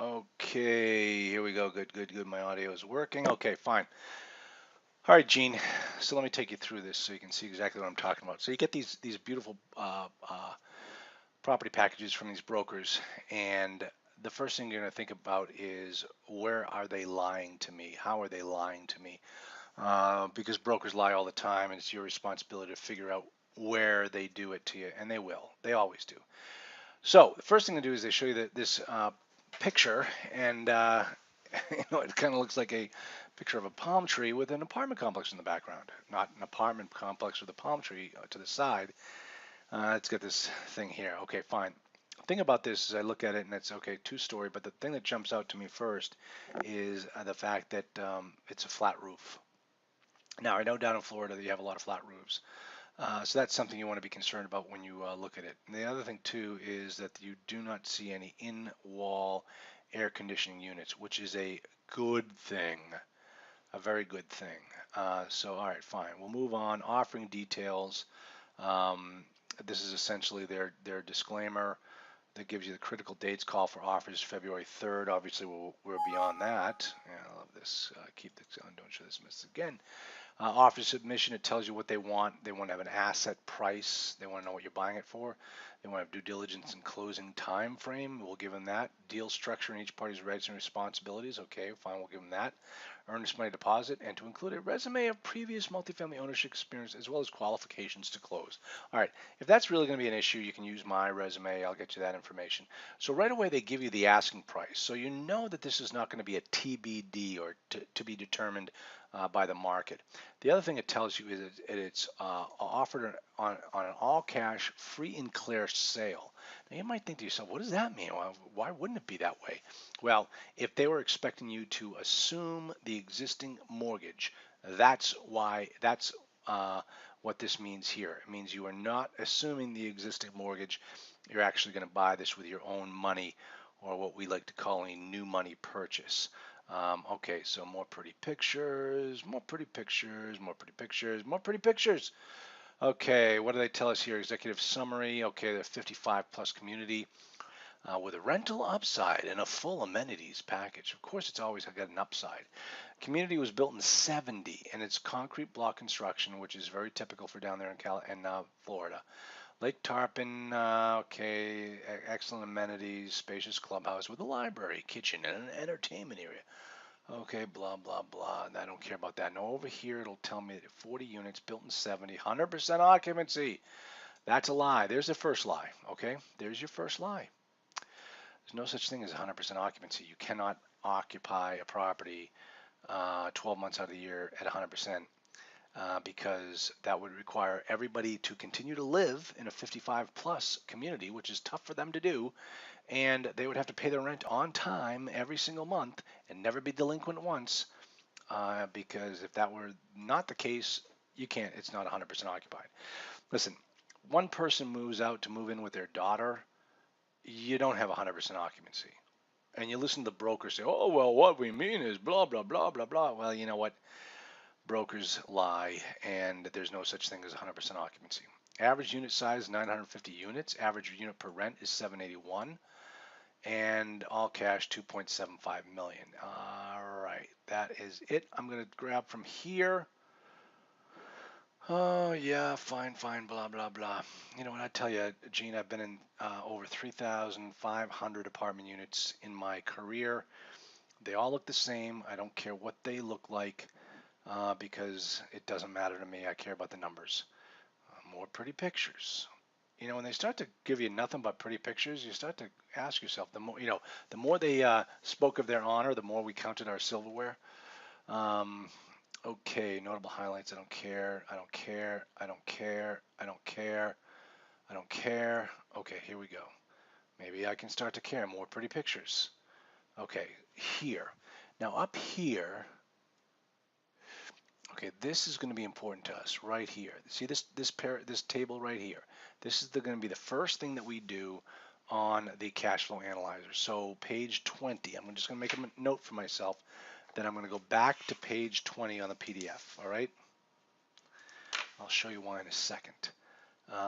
Okay, here we go. Good, good, good. My audio is working. Okay, fine. All right, Gene. So let me take you through this so you can see exactly what I'm talking about. So you get these beautiful property packages from these brokers, and the first thing you're going to think about is where are they lying to me? How are they lying to me? Because brokers lie all the time, and it's your responsibility to figure out where they do it to you, and they will. They always do. So the first thing to do is they show you this picture, and it kind of looks like a picture of a palm tree with an apartment complex in the background, not an apartment complex with a palm tree to the side. It's got this thing here. Okay, fine. The thing about this is I look at it and it's okay, two-story, but the thing that jumps out to me first is the fact that it's a flat roof. Now, I know down in Florida that you have a lot of flat roofs. So that's something you want to be concerned about when you look at it. And the other thing too is that you do not see any in-wall air conditioning units, which is a good thing, a very good thing. So all right, fine. We'll move on. Offering details. Um, this is essentially their disclaimer that gives you the critical dates. Call for offers February 3rd. Obviously, we're beyond that. Yeah, I love this. Keep this on. Don't show this message again. Offer submission, it tells you what they want. They want to have an asset price. They want to know what you're buying it for. They want to have due diligence and closing time frame. We'll give them that. Deal structure and each party's rights and responsibilities. Okay, fine, we'll give them that. Earnest money deposit, and to include a resume of previous multifamily ownership experience as well as qualifications to close. All right, if that's really going to be an issue, you can use my resume. I'll get you that information. So right away they give you the asking price. So you know that this is not going to be a TBD or to be determined by the market. The other thing it tells you is it's offered on an all cash, free and clear sale. Now you might think to yourself, what does that mean? Well, why wouldn't it be that way? Well, if they were expecting you to assume the existing mortgage, that's why, that's what this means here. It means you are not assuming the existing mortgage. You're actually going to buy this with your own money, or what we like to call a new money purchase. Okay, so more pretty pictures, more pretty pictures, more pretty pictures, more pretty pictures. Okay, what do they tell us here? Executive summary. Okay, the 55 plus community with a rental upside and a full amenities package. Of course, it's always got an upside. Community was built in '70, and it's concrete block construction, which is very typical for down there in Florida. Lake Tarpon, okay, excellent amenities, spacious clubhouse with a library, kitchen, and an entertainment area. Okay, blah, blah, blah. I don't care about that. No, over here it'll tell me that 40 units built in '70, 100% occupancy. That's a lie. There's the first lie. Okay, there's your first lie. There's no such thing as 100% occupancy. You cannot occupy a property 12 months out of the year at 100%. Because that would require everybody to continue to live in a 55 plus community, which is tough for them to do, and they would have to pay their rent on time every single month and never be delinquent once. Because if that were not the case, you can't. It's not 100% occupied. Listen, one person moves out to move in with their daughter, you don't have 100% occupancy. And you listen to the broker say, "Oh well, what we mean is blah blah blah blah blah." Well, you know what? Brokers lie, and there's no such thing as 100% occupancy. Average unit size 950 units. Average unit per rent is 781, and all cash 2.75 million. All right, that is it. I'm gonna grab from here. Oh yeah, fine, fine, blah blah blah. You know what I tell you, Gene? I've been in over 3,500 apartment units in my career. They all look the same. I don't care what they look like. Because it doesn't matter to me. I care about the numbers. More pretty pictures. You know, when they start to give you nothing but pretty pictures, you start to ask yourself. The more they spoke of their honor, the more we counted our silverware. Um, okay, notable highlights. I don't care. I don't care. I don't care. I don't care. I don't care. Okay, here we go. Maybe I can start to care. More pretty pictures. Okay, here. Now up here, okay, this is going to be important to us right here. See this table right here. This is going to be the first thing that we do on the cash flow analyzer. So page 20. I'm just going to make a note for myself. Then I'm going to go back to page 20 on the PDF. All right. I'll show you why in a second.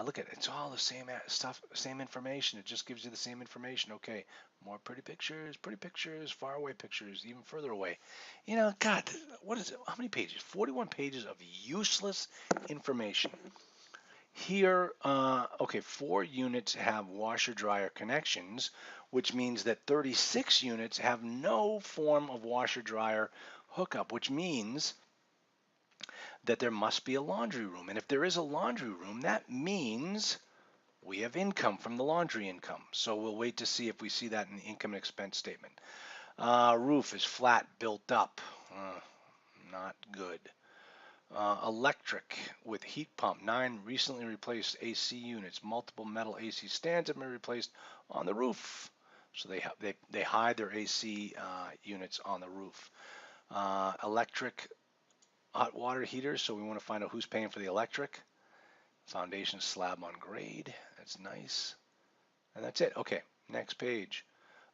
Look at it. It's all the same stuff, same information. It just gives you the same information. Okay, more pretty pictures, far away pictures, even further away. You know, God, what is it? How many pages? 41 pages of useless information. Here, okay, 4 units have washer dryer connections, which means that 36 units have no form of washer dryer hookup, which means that there must be a laundry room. And if there is a laundry room, that means we have income from the laundry income. So we'll wait to see if we see that in the income and expense statement. Roof is flat, built up. Not good. Electric with heat pump. 9 recently replaced AC units. Multiple metal AC stands have been replaced on the roof. So they hide their AC units on the roof. Electric hot water heaters. So we want to find out who's paying for the electric. Foundation slab on grade. That's nice. And that's it. Okay, next page.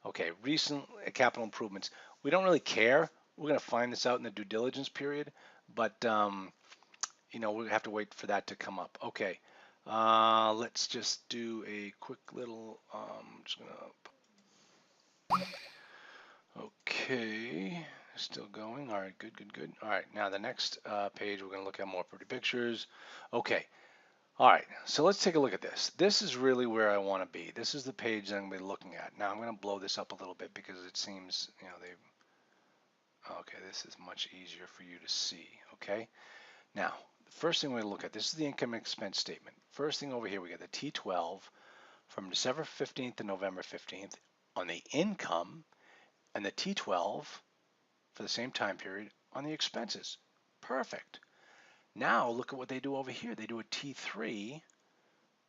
Okay, recent capital improvements. We don't really care. We're going to find this out in the due diligence period, but you know, we have to wait for that to come up. Okay, let's just do a quick little. Just gonna. Okay, still going. All right, good, good, good. All right, now the next page, we're going to look at more pretty pictures. Okay. All right, so let's take a look at this. This is really where I want to be. This is the page that I'm going to be looking at. Now I'm going to blow this up a little bit because it seems, you know, okay, this is much easier for you to see, okay? Now, the first thing we're going to look at, this is the income and expense statement. First thing over here, we got the T12 from December 15th to November 15th on the income and the T12 for the same time period on the expenses. Perfect. Now look at what they do over here. They do a T3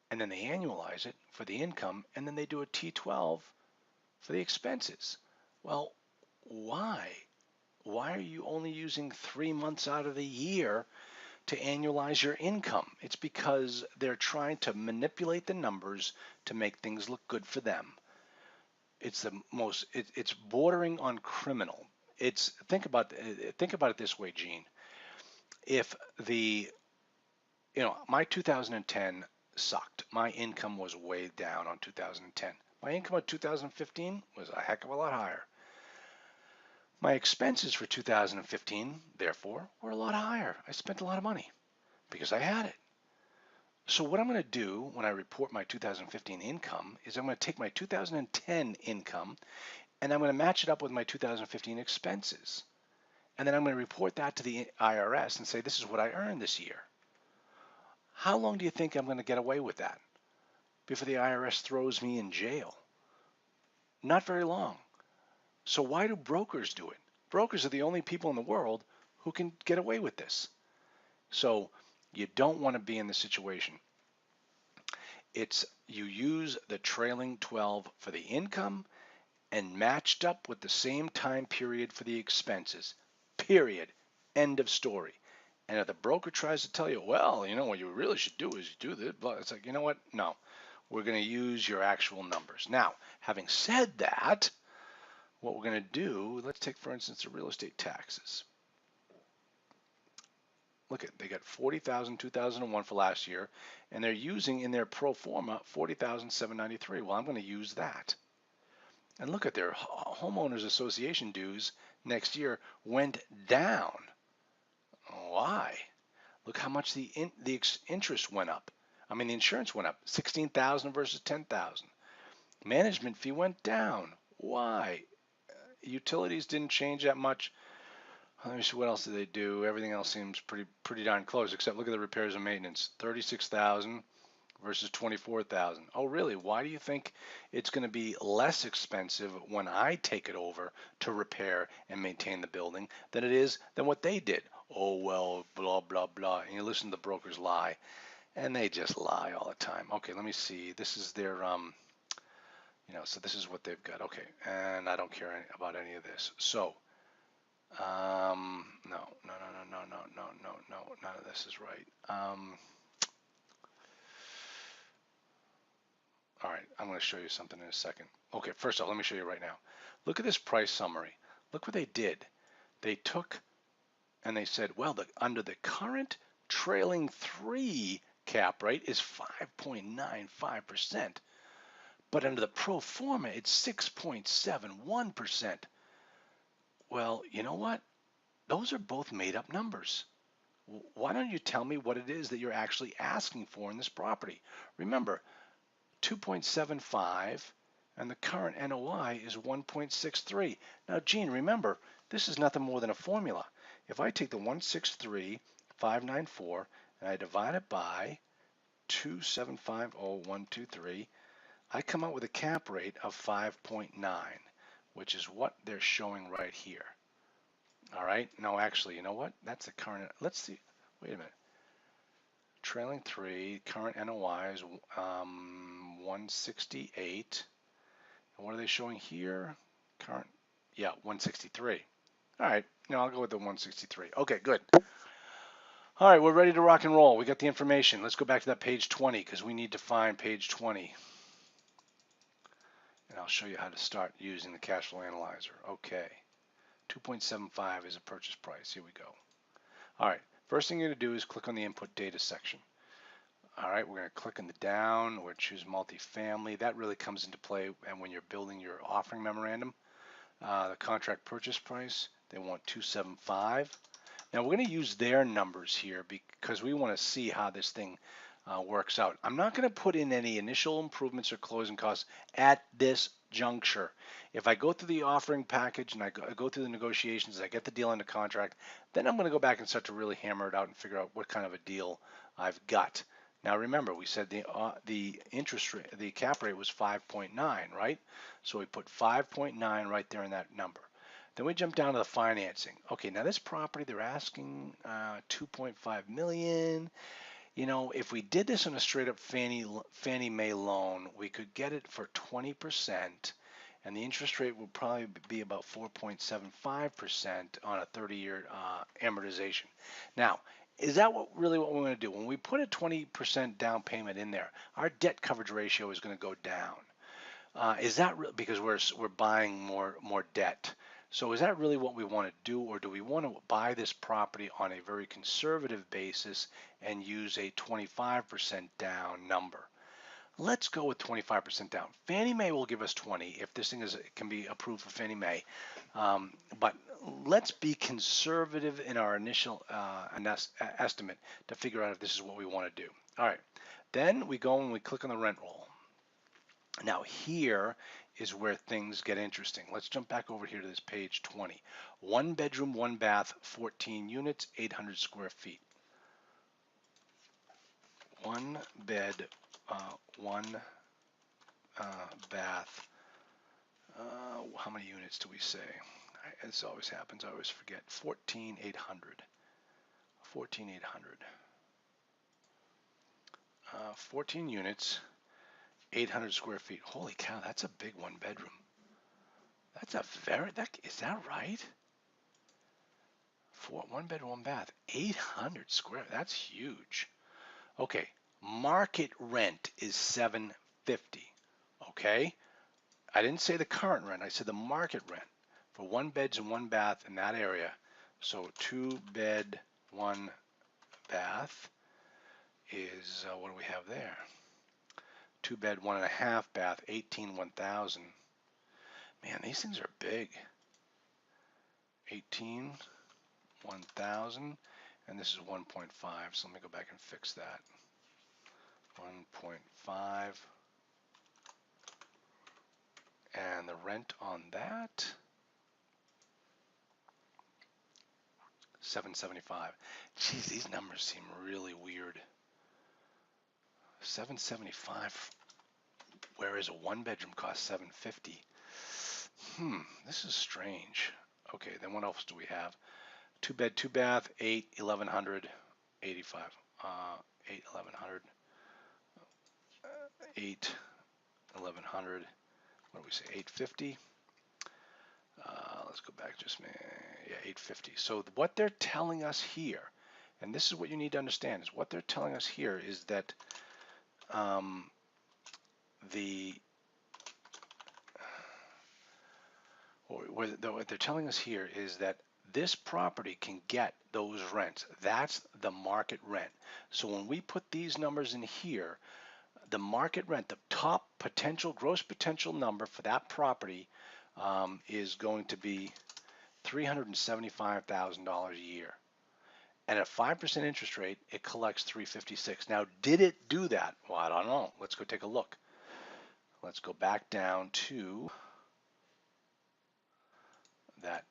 and then they annualize it for the income, and then they do a T12 for the expenses. Well, why? Why are you only using 3 months out of the year to annualize your income? It's because they're trying to manipulate the numbers to make things look good for them. It's it's bordering on criminal. Think about it this way, Gene. If my 2010 sucked. My income was way down on 2010. My income in 2015 was a heck of a lot higher. My expenses for 2015, therefore, were a lot higher. I spent a lot of money because I had it. So what I'm going to do when I report my 2015 income is I'm going to take my 2010 income and I'm going to match it up with my 2015 expenses. And then I'm going to report that to the IRS and say, this is what I earned this year. How long do you think I'm going to get away with that before the IRS throws me in jail? Not very long. So why do brokers do it? Brokers are the only people in the world who can get away with this. So you don't want to be in this situation. You use the trailing 12 for the income and matched up with the same time period for the expenses. Period. End of story. And if the broker tries to tell you, well, you know what you really should do is you do this, but it's like, you know what? No, we're going to use your actual numbers. Now, having said that, what we're going to do, let's take, for instance, the real estate taxes. Look at, they got 40,000, 2001 for last year, and they're using in their pro forma 40,793. Well, I'm going to use that. And look at their homeowners association dues next year went down. Why? Look how much the interest went up. I mean, the insurance went up, 16,000 versus 10,000. Management fee went down. Why? Utilities didn't change that much. Let me see, what else did they do? Everything else seems pretty darn close, except look at the repairs and maintenance, 36,000 versus 24,000. Oh, really? Why do you think it's going to be less expensive when I take it over to repair and maintain the building than it is than what they did? Oh, well, blah, blah, blah. And you listen to the brokers lie, and they just lie all the time. Okay, let me see. This is their, so this is what they've got. Okay, and I don't care about any of this. So, no, none of this is right. All right, I'm going to show you something in a second. Okay, first off, let me show you right now. Look at this price summary. Look what they did. They took and they said, well, under the current trailing 3 cap rate is 5.95%, but under the pro forma, it's 6.71%. Well, you know what? Those are both made up numbers. Why don't you tell me what it is that you're actually asking for in this property? Remember, 2.75 and the current NOI is 1.63. Now, Gene, remember, this is nothing more than a formula. If I take the 163,594 and I divide it by 2750123, I come out with a cap rate of 5.9, which is what they're showing right here. All right. No, actually, you know what? That's the current. Let's see. Wait a minute. Trailing three, current NOI is 168. And what are they showing here? Current, yeah, 163. All right. No, I'll go with the 163. Okay, good. All right, we're ready to rock and roll. We got the information. Let's go back to that page 20 because we need to find page 20. And I'll show you how to start using the cash flow analyzer. Okay. 2.75 is a purchase price. Here we go. All right. First thing you're going to do is click on the input data section. All right, we're going to click in the down. We're going to choose multifamily. That really comes into play and when you're building your offering memorandum. The contract purchase price, they want 275. Now we're going to use their numbers here because we want to see how this thing works out. I'm not going to put in any initial improvements or closing costs at this juncture. If I go through the offering package and I go through the negotiations, I get the deal under contract, then I'm going to go back and start to really hammer it out and figure out what kind of a deal I've got. Now remember, we said the interest rate, the cap rate was 5.9, right? So we put 5.9 right there in that number. Then we jump down to the financing. Okay, now this property, they're asking 2.5 million. You know, if we did this on a straight up Fannie Mae loan, we could get it for 20%, and the interest rate would probably be about 4.75% on a 30-year amortization. Now, is that really what we're going to do? When we put a 20% down payment in there, our debt coverage ratio is going to go down. Is that because we're buying more debt? So is that really what we want to do, or do we want to buy this property on a very conservative basis and use a 25% down number? Let's go with 25% down. Fannie Mae will give us 20 if this thing can be approved for Fannie Mae. But let's be conservative in our initial estimate to figure out if this is what we want to do. All right. Then we go and we click on the rent roll. Now here is where things get interesting. Let's jump back over here to this page 20. 1 bedroom, 1 bath, 14 units, 800 square feet. 1 bed, 1 bath. How many units do we say? This always happens. I always forget. 14,800. 14,800. 14 units. 800 square feet. Holy cow, that's a big 1 bedroom. That's a is that right? 1 bedroom, 1 bath, 800 square, that's huge. Okay, market rent is $750, okay? I didn't say the current rent, I said the market rent for 1 beds and 1 bath in that area. So 2 bed, 1 bath is, what do we have there? 2 bed, 1.5 bath, 18, 1,000. Man, these things are big. 18, 1,000, and this is 1.5. So let me go back and fix that. 1.5, and the rent on that, $775. Geez, these numbers seem really weird. $775, whereas a 1 bedroom costs $750. This is strange. Okay, then what else do we have? 2 bed, 2 bath, 8, 1,100, 85. 8, 1,100. 8, 1,100. What do we say? 850. Let's go back just a minute. Yeah, 850. So what they're telling us here, and this is what you need to understand, is what they're telling us here is that what they're telling us here is that this property can get those rents. That's the market rent. So when we put these numbers in here, the market rent, the top potential, gross potential number for that property is going to be $375,000 a year. And at 5% interest rate, it collects 356. Now, did it do that? Well, I don't know. Let's go take a look. Let's go back down to that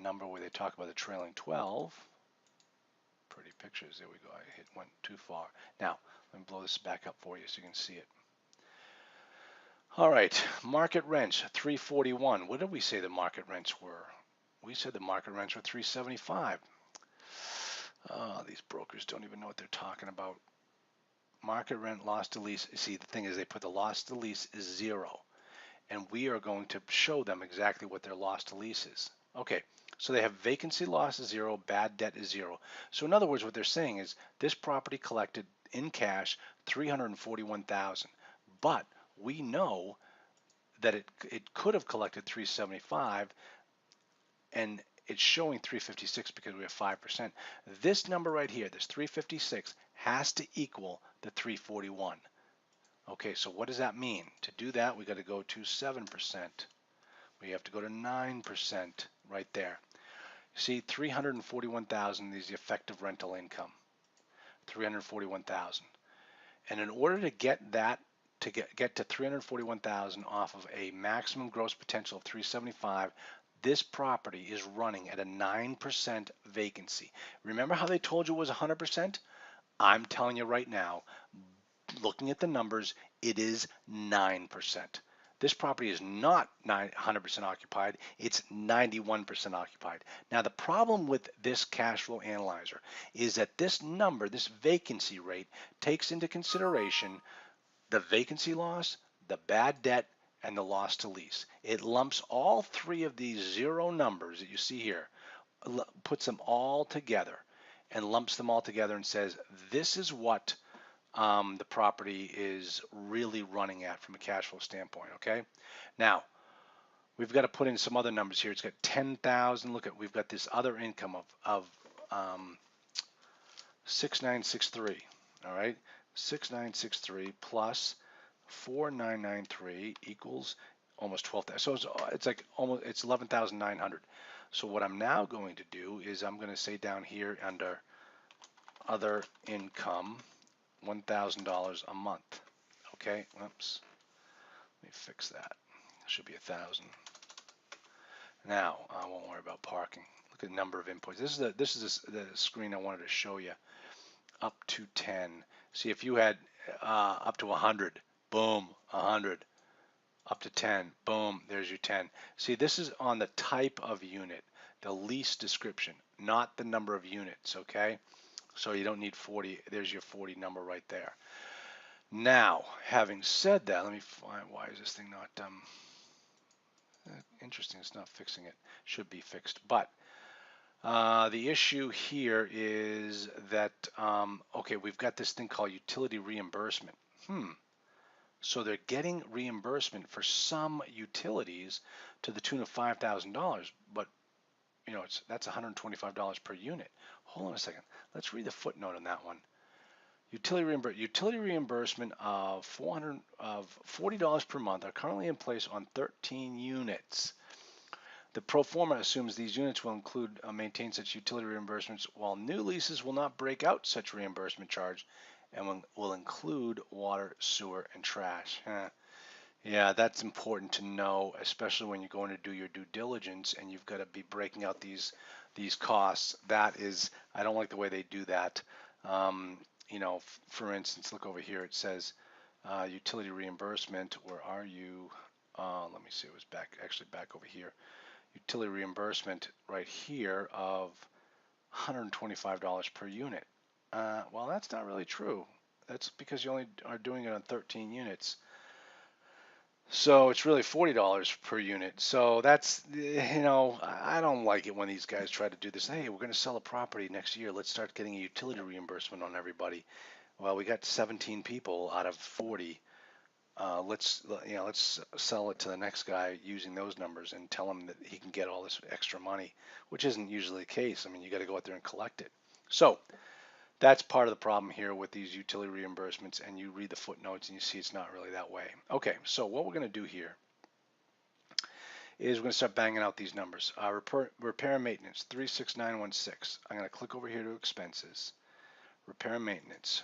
number where they talk about the trailing 12. Pretty pictures. There we go. I went too far. Now, let me blow this back up for you so you can see it. All right, market rents, 341. What did we say the market rents were? We said the market rents were 375. Oh, these brokers don't even know what they're talking about. Market rent, loss to lease. See, the thing is they put the loss to lease is 0. And we are going to show them exactly what their loss to lease is. Okay, so they have vacancy loss is 0, bad debt is 0. So in other words, what they're saying is this property collected in cash $341,000, but we know that it could have collected 375, and it's showing 356 because we have 5%. This number right here, this 356, has to equal the 341. Okay, so what does that mean? To do that, we got to go to 7%. We have to go to 9% right there. See, 341,000 is the effective rental income. 341,000. And in order to get that, to get to 341,000 off of a maximum gross potential of 375, this property is running at a 9% vacancy. Remember how they told you it was 100%? I'm telling you right now, looking at the numbers, it is 9%. This property is not 100% occupied, it's 91% occupied. Now the problem with this cash flow analyzer is that this number, this vacancy rate, takes into consideration the vacancy loss, the bad debt, and the loss to lease. It lumps all three of these 0 numbers that you see here, puts them all together and lumps them all together and says this is what the property is really running at from a cash flow standpoint. Okay, now we've got to put in some other numbers here. It's got 10,000. Look at, we've got this other income of 6963. All right, 6963 plus 4993 equals almost 12,000. So it's like almost, it's 11,900. So what I'm now going to do is I'm going to say down here under other income, $1,000 a month. Okay, oops. Let me fix that. Should be 1,000. Now I won't worry about parking. Look at the number of inputs. This is the screen I wanted to show you. Up to 10. See, if you had up to 100, boom, 100. Up to 10, boom, there's your 10. See, this is on the type of unit, the lease description, not the number of units. Okay, so you don't need 40. There's your 40 number right there. Now, having said that, let me find, why is this thing not interesting? It's not fixing it. Should be fixed. But the issue here is that, okay, we've got this thing called utility reimbursement. So they're getting reimbursement for some utilities to the tune of $5,000, but you know, that's $125 per unit. Hold on a second. Let's read the footnote on that one. Utility reimbursement of $40 per month are currently in place on 13 units. The pro forma assumes these units will include maintain such utility reimbursements, while new leases will not break out such reimbursement charge and will include water, sewer, and trash. Yeah, that's important to know, especially when you're going to do your due diligence and you've got to be breaking out these costs. That is, I don't like the way they do that. You know, for instance, look over here. It says utility reimbursement. Where are you? Let me see. It was actually back over here. Utility reimbursement right here of $125 per unit. Well, that's not really true. That's because you only are doing it on 13 units. So it's really $40 per unit. So that's, you know, I don't like it when these guys try to do this. Hey, we're going to sell a property next year. Let's start getting a utility reimbursement on everybody. Well, we got 17 people out of 40 let's sell it to the next guy using those numbers and tell him that he can get all this extra money, which isn't usually the case. I mean, you got to go out there and collect it. So that's part of the problem here with these utility reimbursements, and you read the footnotes and you see it's not really that way. Okay, so what we're going to do here is we're going to start banging out these numbers. Repair and maintenance, 36916. I'm going to click over here to expenses. Repair and maintenance,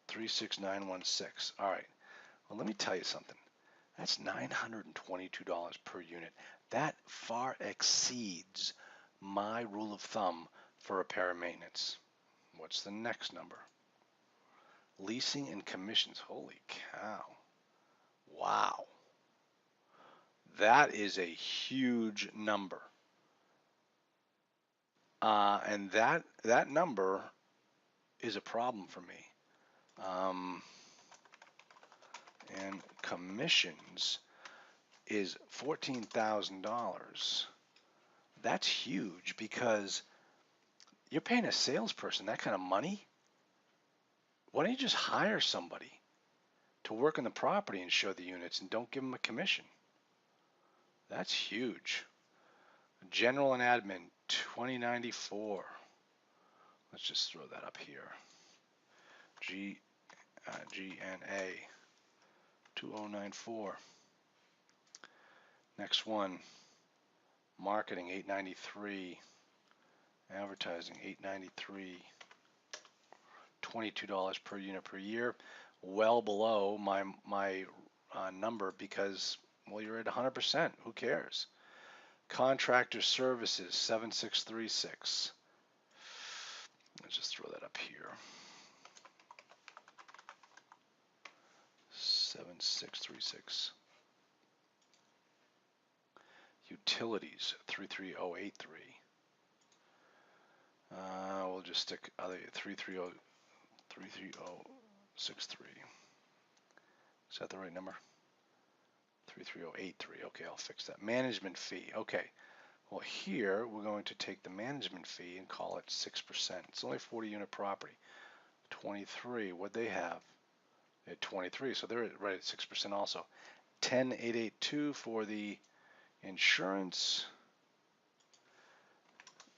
36916. All right. Well, let me tell you something. That's $922 per unit. That far exceeds my rule of thumb for repair and maintenance. What's the next number? Leasing and commissions. Holy cow. Wow. That is a huge number. And that number is a problem for me. And commissions is $14,000. That's huge because you're paying a salesperson that kind of money. Why don't you just hire somebody to work on the property and show the units and don't give them a commission? That's huge. General and admin, 2094. Let's just throw that up here. GNA 2094. Next one, marketing 893, advertising 893, $22 per unit per year, well below my number because, well, you're at 100%. Who cares? Contractor services 7636. Let's just throw that up here. 7636. Utilities 33083. We'll just stick other 33063. Is that the right number? 33083. Okay, I'll fix that. Management fee. Okay. Well, here we're going to take the management fee and call it 6%. It's only 40 unit property. 23. What they have? At 23. So they're right at 6% also. 10882 for the insurance.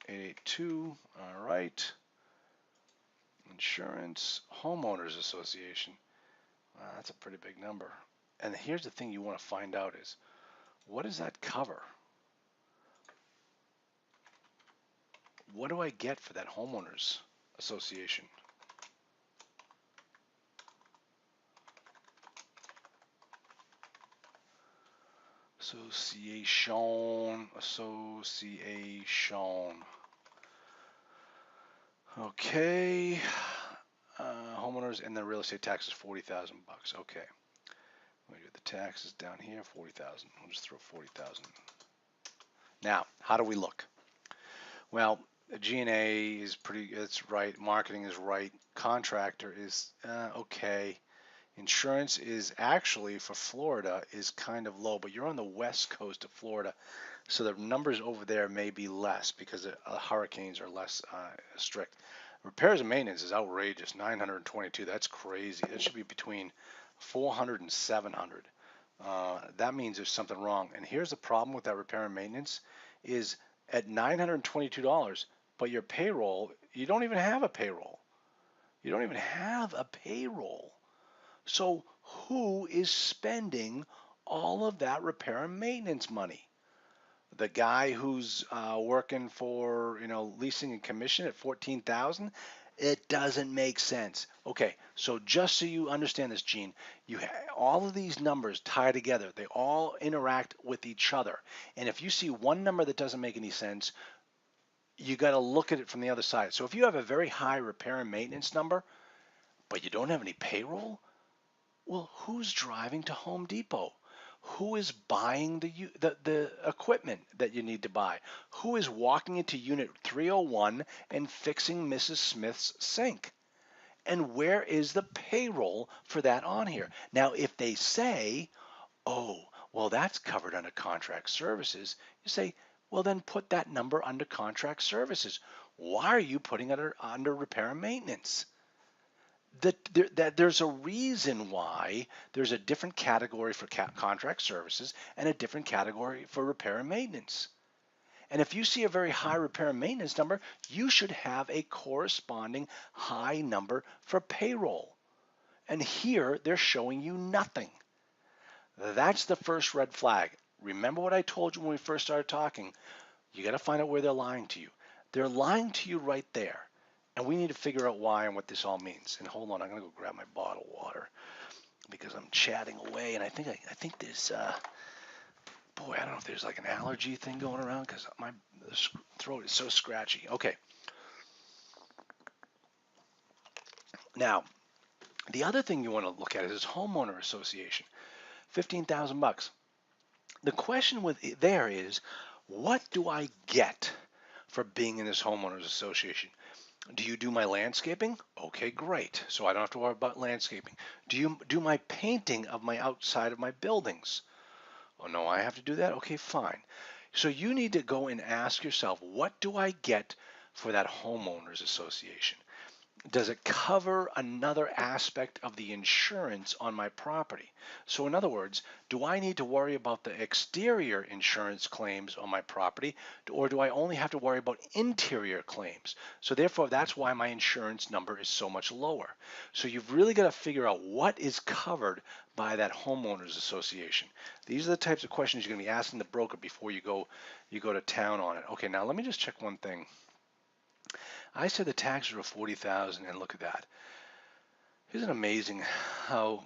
882. All right. Insurance. Homeowners Association. That's a pretty big number. And here's the thing you want to find out is, what does that cover? What do I get for that homeowners association? Association. Okay. Homeowners and the real estate tax is $40,000. Okay. We get the taxes down here, 40,000. We'll just throw 40,000. Now, how do we look? Well, G&A is it's right. Marketing is right. Contractor is okay. Insurance is actually, for Florida, is kind of low, but you're on the west coast of Florida, so the numbers over there may be less because the hurricanes are less strict. Repairs and maintenance is outrageous, 922. That's crazy. That should be between 400 and 700. That means there's something wrong. And here's the problem with that repair and maintenance is at $922, but your payroll, you don't even have a payroll. You don't even have a payroll. So who is spending all of that repair and maintenance money? The guy who's working for, leasing and commission at 14,000? It doesn't make sense. Okay, so just so you understand this, Gene, all of these numbers tie together. They all interact with each other. And if you see one number that doesn't make any sense, you got to look at it from the other side. So if you have a very high repair and maintenance number, but you don't have any payroll, well, who's driving to Home Depot? Who is buying the equipment that you need to buy? Who is walking into unit 301 and fixing Mrs. Smith's sink? And where is the payroll for that on here? Now, if they say, oh, well, that's covered under contract services, you say, well, then put that number under contract services. Why are you putting it under repair and maintenance? that there's a reason why there's a different category for contract services and a different category for repair and maintenance. And if you see a very high repair and maintenance number, you should have a corresponding high number for payroll. And here they're showing you nothing. That's the first red flag. Remember what I told you when we first started talking. You got to find out where they're lying to you. They're lying to you right there. And we need to figure out why and what this all means. And hold on, I'm going to go grab my bottle of water because I'm chatting away. And I think there's, boy, I don't know if there's like an allergy thing going around because my throat is so scratchy. Okay. Now, the other thing you want to look at is homeowner association, 15,000 bucks. The question with there is, what do I get for being in this homeowners association? Do you do my landscaping? Okay, great. So I don't have to worry about landscaping. Do you do my painting of my outside of my buildings? Oh no, I have to do that? Okay, fine. So you need to go and ask yourself, what do I get for that homeowners association? Does it cover another aspect of the insurance on my property? So in other words, do I need to worry about the exterior insurance claims on my property, or do I only have to worry about interior claims? So therefore, that's why my insurance number is so much lower. So you've really got to figure out what is covered by that homeowners association. These are the types of questions you're going to be asking the broker before you go to town on it. Okay, now let me just check one thing. I said the taxes were 40,000, and look at that. Isn't it amazing how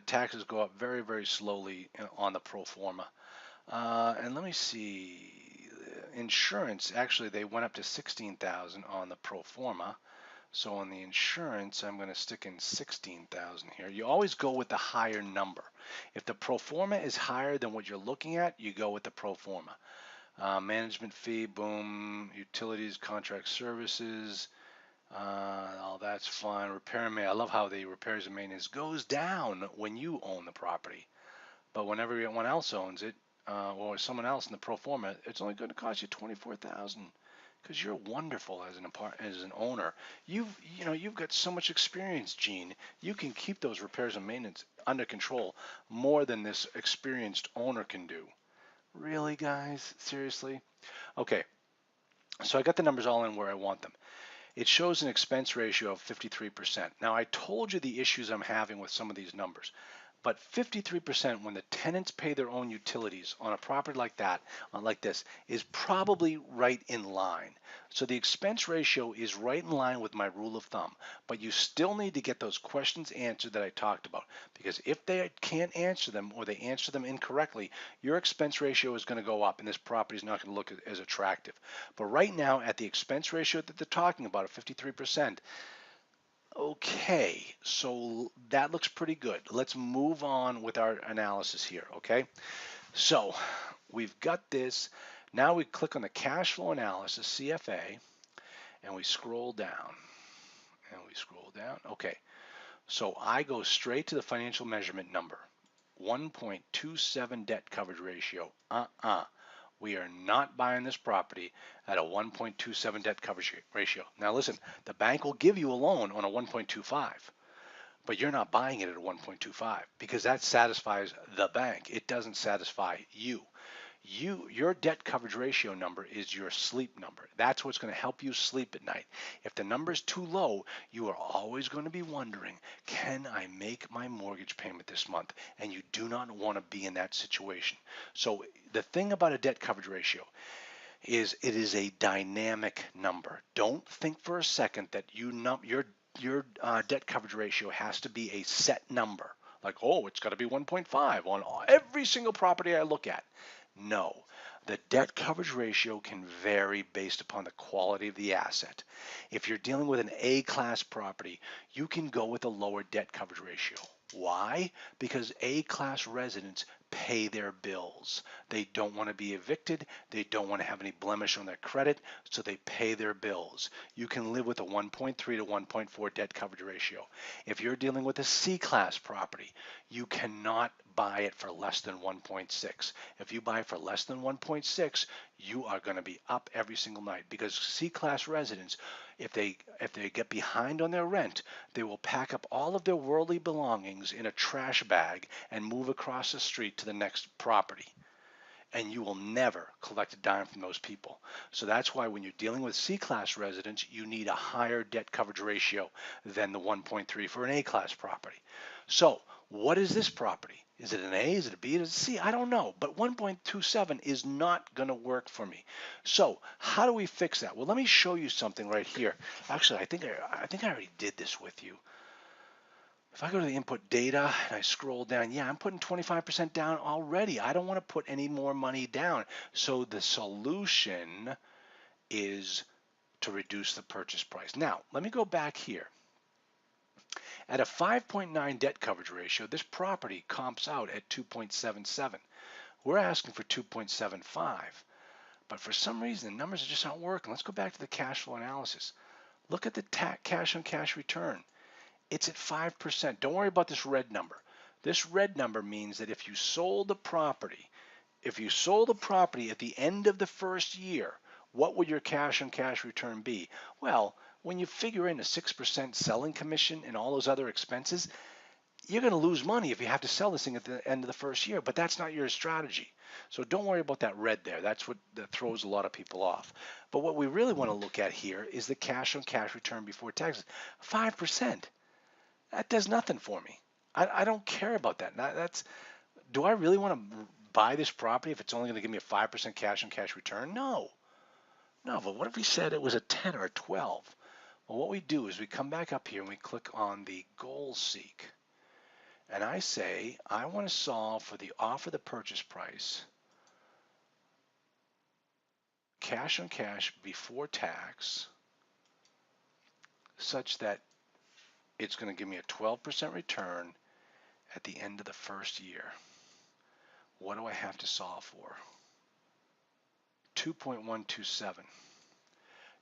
taxes go up very, very slowly on the pro forma? And let me see. Insurance, actually, they went up to 16,000 on the pro forma. So on the insurance, I'm going to stick in 16,000 here. You always go with the higher number. If the pro forma is higher than what you're looking at, you go with the pro forma. Management fee, boom. Utilities, contract services. Oh, that's fine. Repair and maintenance. I love how the repairs and maintenance goes down when you own the property, but whenever anyone else owns it, or someone else in the pro forma, it's only going to cost you 24,000 because you're wonderful as an owner. You've got so much experience, Gene. You can keep those repairs and maintenance under control more than this experienced owner can do. Really, guys? Seriously? Okay. So I got the numbers all in where I want them. It shows an expense ratio of 53%. Now, I told you the issues I'm having with some of these numbers, but 53% when the tenants pay their own utilities on a property like that, like this, is probably right in line. So the expense ratio is right in line with my rule of thumb, but you still need to get those questions answered that I talked about, because if they can't answer them or they answer them incorrectly, your expense ratio is going to go up and this property is not going to look as attractive. But right now, at the expense ratio that they're talking about of 53%, okay, so that looks pretty good. Let's move on with our analysis here, okay? So we've got this. Now we click on the cash flow analysis, CFA, and we scroll down. Okay, so I go straight to the financial measurement number, 1.27 debt coverage ratio. We are not buying this property at a 1.27 debt coverage ratio. Now listen, the bank will give you a loan on a 1.25, but you're not buying it at a 1.25 because that satisfies the bank. It doesn't satisfy you. Your debt coverage ratio number is your sleep number. That's what's going to help you sleep at night. If the number is too low, you are always going to be wondering, can I make my mortgage payment this month? And you do not want to be in that situation. So the thing about a debt coverage ratio is it is a dynamic number. Don't think for a second that your debt coverage ratio has to be a set number. Like, oh, it's got to be 1.5 on every single property I look at. No, the debt coverage ratio can vary based upon the quality of the asset. If you're dealing with an A-class property, you can go with a lower debt coverage ratio. Why? Because A-class residents pay their bills. They don't want to be evicted. They don't want to have any blemish on their credit, so they pay their bills. You can live with a 1.3 to 1.4 debt coverage ratio. If you're dealing with a C-class property, you cannot buy it for less than 1.6. If you buy for less than 1.6, you are going to be up every single night, because C-class residents, if they get behind on their rent, they will pack up all of their worldly belongings in a trash bag and move across the street to the next property. And you will never collect a dime from those people. So that's why when you're dealing with C-class residents, you need a higher debt coverage ratio than the 1.3 for an A-class property. So what is this property? Is it an A? Is it a B? Is it a C? I don't know. But 1.27 is not going to work for me. So how do we fix that? Well, let me show you something right here. Actually, I think I already did this with you. If I go to the input data and I scroll down, yeah, I'm putting 25% down already. I don't want to put any more money down. So the solution is to reduce the purchase price. Now, let me go back here. At a 5.9 debt coverage ratio, this property comps out at 2.77. We're asking for 2.75, but for some reason, the numbers are just not working. Let's go back to the cash flow analysis. Look at the cash on cash return. It's at 5%. Don't worry about this red number. This red number means that if you sold the property at the end of the first year, what would your cash on cash return be? Well, when you figure in a 6% selling commission and all those other expenses, you're going to lose money if you have to sell this thing at the end of the first year, but that's not your strategy. So don't worry about that red there. That's what that throws a lot of people off. But what we really want to look at here is the cash on cash return before taxes. 5%. That does nothing for me. I don't care about that. Do I really want to buy this property if it's only going to give me a 5% cash on cash return? No. No, but what if we said it was a 10 or a 12? Well, what we do is we come back up here and we click on the goal seek. And I say, I want to solve for the offer the purchase price, cash on cash before tax, such that it's going to give me a 12% return at the end of the first year. What do I have to solve for? 2.127.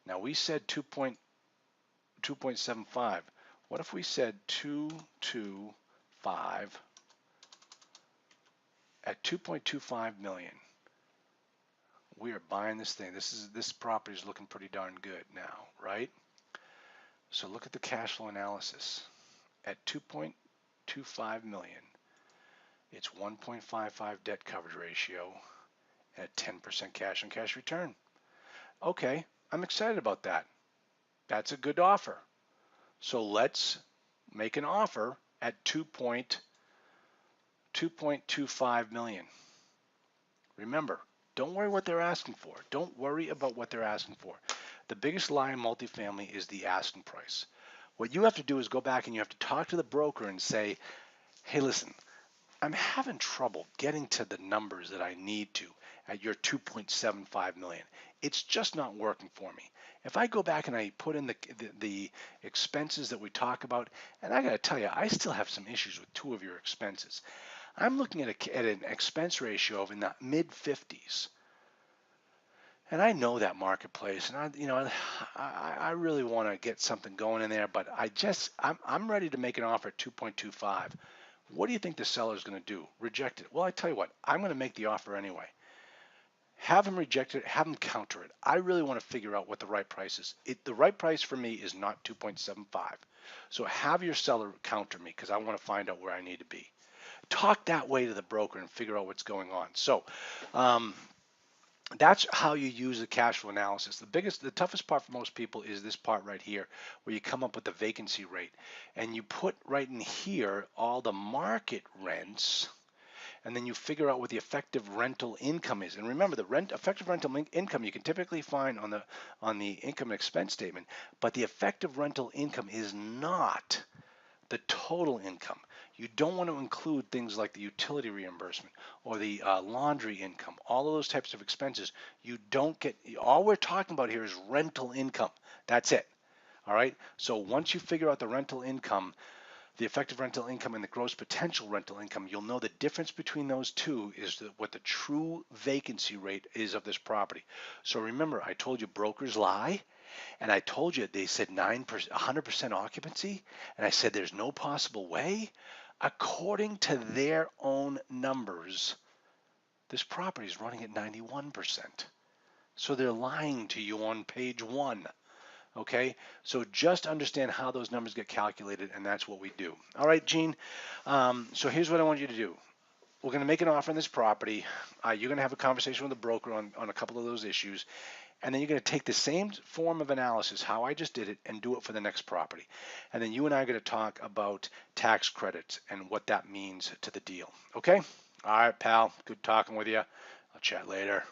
Now we said 2.75. What if we said 225 at 2.25 million? We are buying this thing. This property is looking pretty darn good now, right? So look at the cash flow analysis. At 2.25 million, it's 1.55 debt coverage ratio and a 10% cash on cash return. Okay, I'm excited about that. That's a good offer. So let's make an offer at 2.25 million. Remember, don't worry what they're asking for. Don't worry about what they're asking for. The biggest lie in multifamily is the asking price. What you have to do is go back and you have to talk to the broker and say, hey, listen, I'm having trouble getting to the numbers that I need to at your 2.75 million. It's just not working for me. If I go back and I put in the expenses that we talk about, and I got to tell you, I still have some issues with two of your expenses. I'm looking at an expense ratio of in the mid 50s. And I know that marketplace, and I really want to get something going in there, but I'm ready to make an offer at 2.25. What do you think the seller is going to do? Reject it? Well, I tell you what, I'm going to make the offer anyway. Have him reject it, have him counter it. I really want to figure out what the right price is. The right price for me is not 2.75. So have your seller counter me because I want to find out where I need to be. Talk that way to the broker and figure out what's going on. So that's how you use the cash flow analysis. The toughest part for most people is this part right here, where you come up with the vacancy rate, and you put right in here all the market rents, and then you figure out what the effective rental income is. And remember, the effective rental income you can typically find on the income and expense statement, but the effective rental income is not the total income. You don't want to include things like the utility reimbursement or the laundry income, all of those types of expenses. You don't get, all we're talking about here is rental income. That's it. All right. So once you figure out the rental income the effective rental income and the gross potential rental income, you'll know the difference between those two is what the true vacancy rate is of this property. So remember, I told you brokers lie, and I told you they said 9%, 100% occupancy, and I said there's no possible way. According to their own numbers, this property is running at 91%. So they're lying to you on page 1. Okay, so just understand how those numbers get calculated, and that's what we do. All right, Gene. So here's what I want you to do. We're going to make an offer on this property. You're going to have a conversation with the broker on a couple of those issues, and then you're going to take the same form of analysis, how I just did it, and do it for the next property. And then you and I are going to talk about tax credits and what that means to the deal. Okay? All right, pal. Good talking with you. I'll chat later.